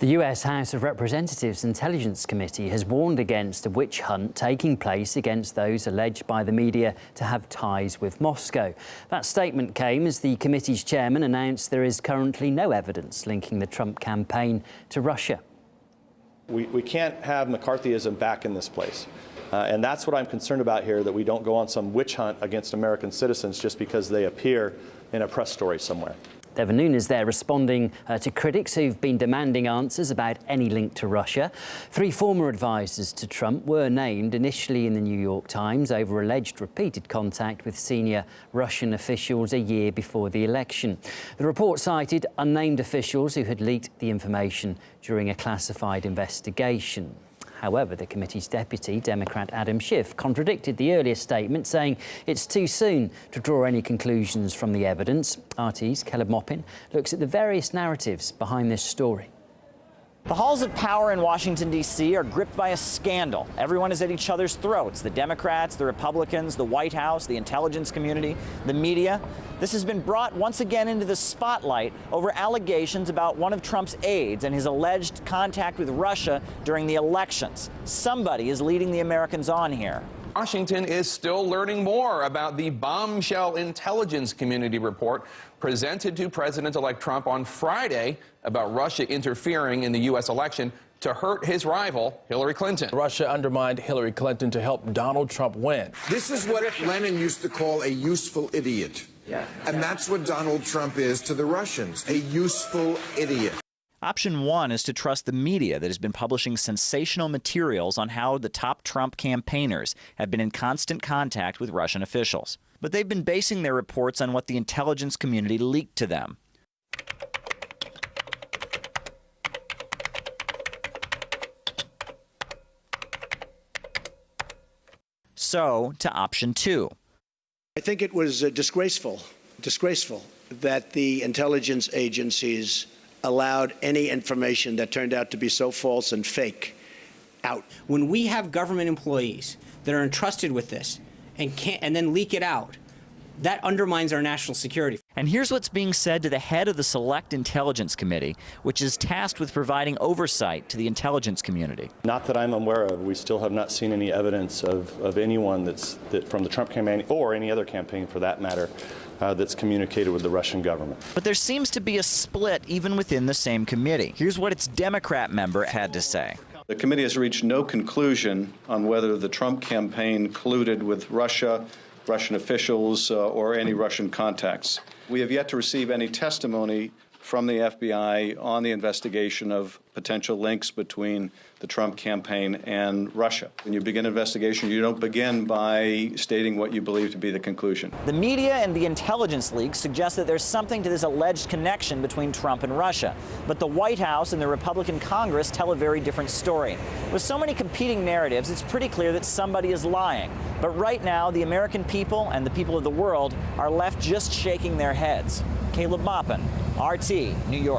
The US House of Representatives Intelligence Committee has warned against a witch hunt taking place against those alleged by the media to have ties with Moscow. That statement came as the committee's chairman announced there is currently no evidence linking the Trump campaign to Russia. We can't have McCarthyism back in this place. And that's what I'm concerned about here, that we don't go on some witch hunt against American citizens just because they appear in a press story somewhere. Devon Nunes there responding to critics who've been demanding answers about any link to Russia. 3 former advisers to Trump were named initially in the New York Times over alleged repeated contact with senior Russian officials a year before the election. The report cited unnamed officials who had leaked the information during a classified investigation. However, the committee's deputy, Democrat Adam Schiff, contradicted the earlier statement, saying it's too soon to draw any conclusions from the evidence. RT's Caleb Moppin looks at the various narratives behind this story. The halls of power in Washington, D.C. are gripped by a scandal. Everyone is at each other's throats. The Democrats, the Republicans, the White House, the intelligence community, the media. This has been brought once again into the spotlight over allegations about one of Trump's aides and his alleged contact with Russia during the elections. Somebody is leading the Americans on here. Washington is still learning more about the bombshell intelligence community report presented to President-elect Trump on Friday about Russia interfering in the U.S. election to hurt his rival, Hillary Clinton. Russia undermined Hillary Clinton to help Donald Trump win. This is what Lenin used to call a useful idiot. And that's what Donald Trump is to the Russians, a useful idiot. Option 1 is to trust the media that has been publishing sensational materials on how the top Trump campaigners have been in constant contact with Russian officials. But they've been basing their reports on what the intelligence community leaked to them. So, to option 2. I think it was disgraceful that the intelligence agencies allowed any information that turned out to be so false and fake out. When we have government employees that are entrusted with this and then leak it out, that undermines our national security. And here's what's being said to the head of the Select Intelligence Committee, which is tasked with providing oversight to the intelligence community. Not that I'm aware of. We still have not seen any evidence of anyone from the Trump campaign or any other campaign for that matter that's communicated with the Russian government. But there seems to be a split even within the same committee. Here's what its Democrat member had to say. The committee has reached no conclusion on whether the Trump campaign colluded with Russia, Russian officials, or any Russian contacts. We have yet to receive any testimony from the FBI on the investigation of potential links between the Trump campaign and Russia. When you begin an investigation, you don't begin by stating what you believe to be the conclusion. The media and the intelligence leaks suggest that there's something to this alleged connection between Trump and Russia. But the White House and the Republican Congress tell a very different story. With so many competing narratives, it's pretty clear that somebody is lying. But right now, the American people and the people of the world are left just shaking their heads. Caleb Moppin, RT, New York.